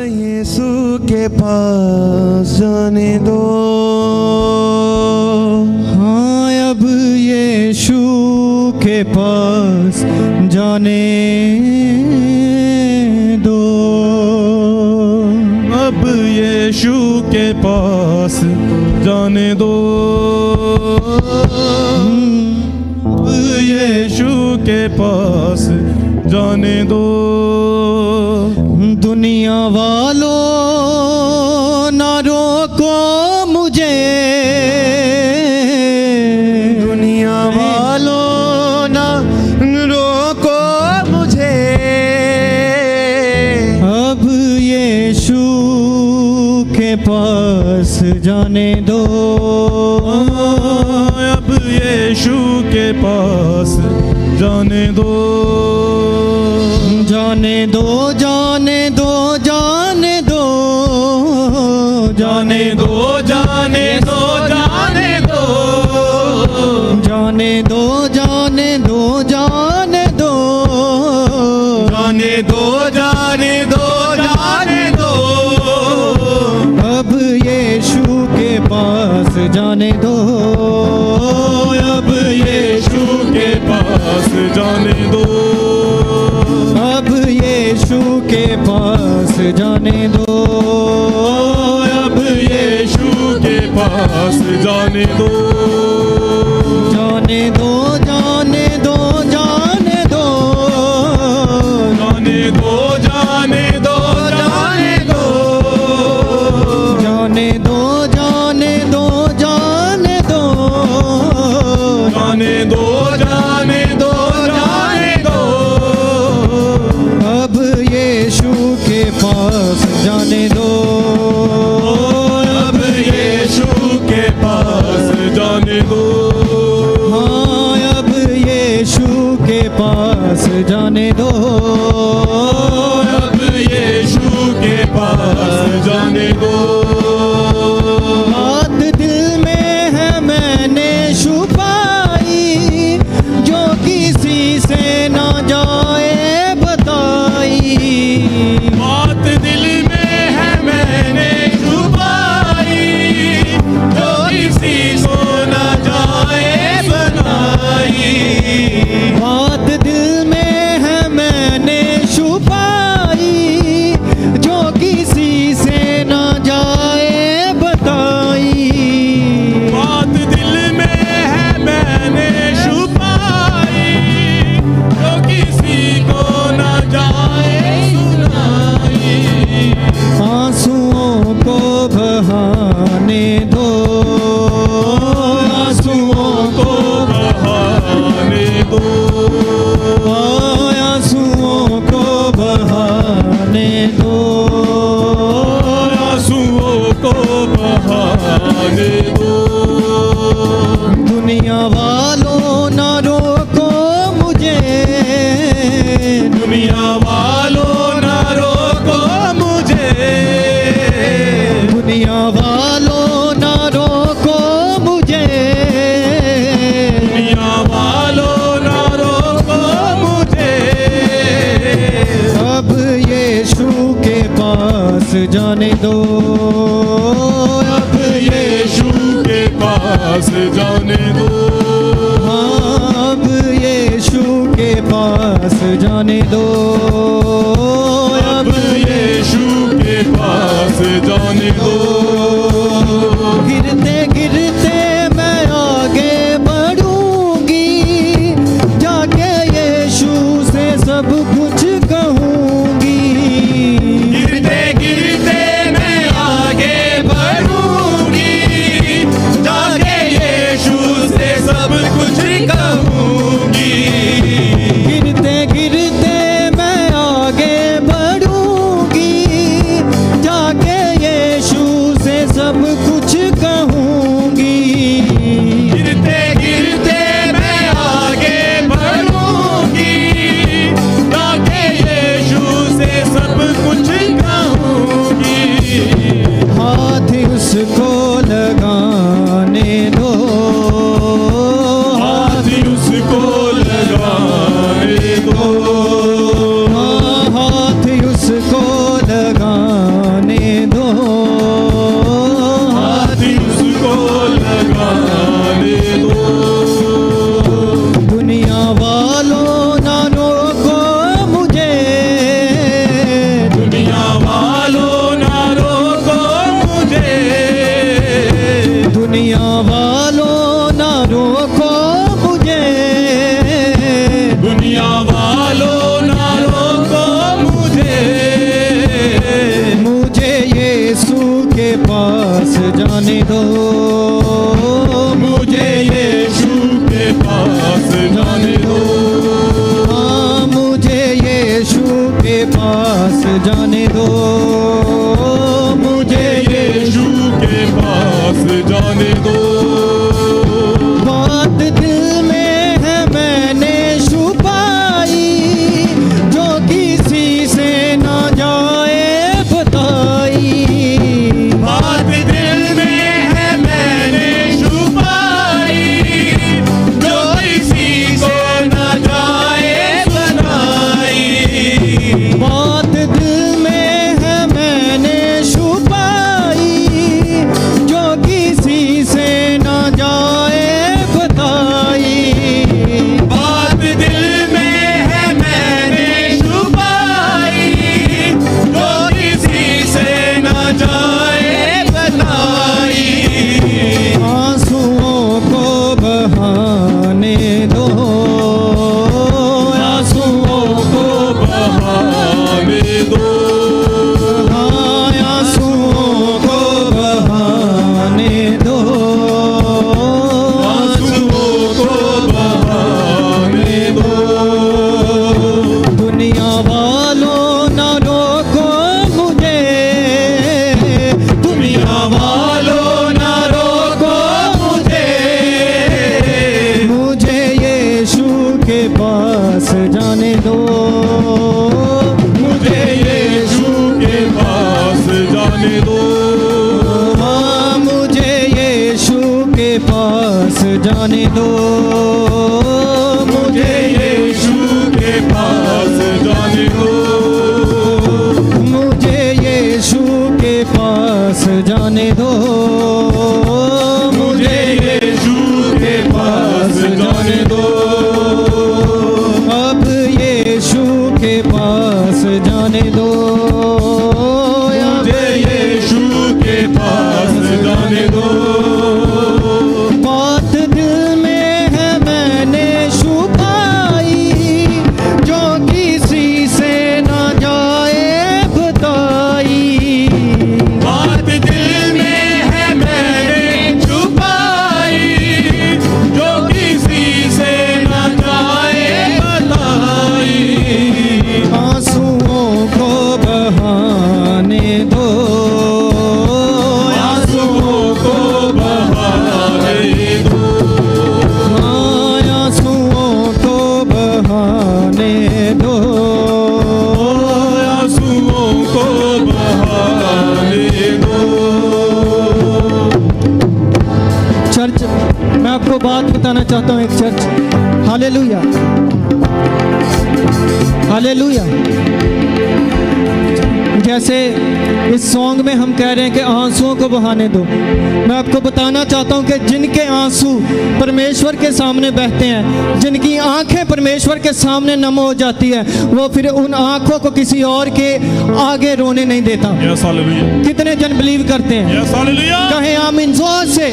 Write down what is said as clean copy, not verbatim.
यीशु के पास जाने दो। हाँ, अब यीशु के पास जाने दो। अब यीशु के पास जाने दो। अब यीशु के पास जाने दो। दुनिया वालों ना रोको मुझे, दुनिया वालों ना रोको मुझे। अब यीशु के पास जाने दो। अब यीशु के पास जाने दो। जाने दो, जाने दो, जाने दो, जाने दो, जाने दो, जाने दो, जाने दो, जाने दो, जाने दो, जाने दो, जाने दो, जाने दो। अब यीशु के पास जाने दो। अब यीशु के पास जाने दो। अब यीशु के पास जाने दो। अब यीशु के पास जाने दो। जाने दो, जाने दो, जाने दो, जाने दो, जाने दो, जाने दो, जाने दो, जाने दो, जाने दो, जाने दो, जाने दो, जाने दो। अब यीशु के पास जाने दो। अब यीशु के पास जाने दो। हाँ, अब यीशु के पास जाने दो। अब यीशु के पास जाने दो। बात दिल में है मैंने छुपाई, जो किसी से ना जाए बताई। बात दिल में है मैंने छुपाई, जो किसी को न जाए बनाई। बात दिल में है मैंने छुपाई, जो किसी से ना जाए बताई। बात दिल में है मैंने छुपाई, जो किसी को न जाए सुनाई। आंसुओं को बहाने दो। आंसुओं को बहाने दो। आंसुओं को बहाने दो। आंसुओं को बहाने दो। दुनिया वालों ना रोको मुझे, दुनिया वालों न रोको मुझे। दुनिया वालों ना रोको मुझे। दुनिया वालों न रोको मुझे। अब यीशु के पास जाने दो। अब यीशु के पास जाने दो। हाँ, अब यीशु के पास जाने दो। अब यीशु के पास जाने दो। गिरते गिरते मैं आगे बढ़ूंगी, जाके यीशु से सब कुछ कहूंगी। गिरते गिरते मैं आगे बढ़ूंगी, जाके यीशु से सब कुछ कहूंगी। गिरते गिरते मैं आगे जाने दो, मुझे यीशु के पास जाने दो, हाँ मुझे यीशु के पास जाने दो, मुझे यीशु के पास जाने दो। बात दिल में है मैंने छुपाई, जो किसी से ना जाए बताई। बात दिल में है मैंने छुपाई, जो किसी को न जाए बताई। बात दिल में है मैंने छुपाई, जो किसी से ना जाए बताई। बात दिल में है मैंने छुपाई, जो किसी से न जाए बताई। आंसुओं को बहाने दो, आंसुओं को बहाने दो, हाँ आंसुओं को बहाने दो, आंसुओं को बहाने दो। दुनिया वालों न रोको मुझे, दुनिया वालों न रोको मुझे, मुझे यीशु के पास जाने दो, मुझे यीशु के पास जाने दो, हाँ मुझे यीशु के पास जाने दो, मुझे यीशु के पास जाने दो, मुझे यीशु के पास जाने दो, मुझे यीशु के पास जाने दो। अब यीशु के पास जाने दो, मुझे यीशु के पास जाने दो। बात दिल में है मैंने छुपाई, जो किसी से ना जाए बताई। बात दिल में है मैंने छुपाई, जो किसी से न जाए बताई। आंसुओं को बहाने दो, आंसुओं को बहाने दो, हाँ आंसुओं को बहाने दो। आंसुओं को बहाने दो। चर्च, मैं आपको बात बताना चाहता हूँ। एक चर्च, हालेलुया हालेलुया। जैसे इस सॉन्ग में हम कह रहे हैं कि आंसुओं को बहाने दो, मैं आपको बताना चाहता हूं कि जिनके आंसू परमेश्वर के सामने बहते हैं, जिनकी आंखें परमेश्वर के सामने नम हो जाती है, वो फिर उन आंखों को किसी और के आगे रोने नहीं देता। यस हालेलुया, कितने जन बिलीव करते हैं? यस हालेलुया, कहें आमीन जोर से।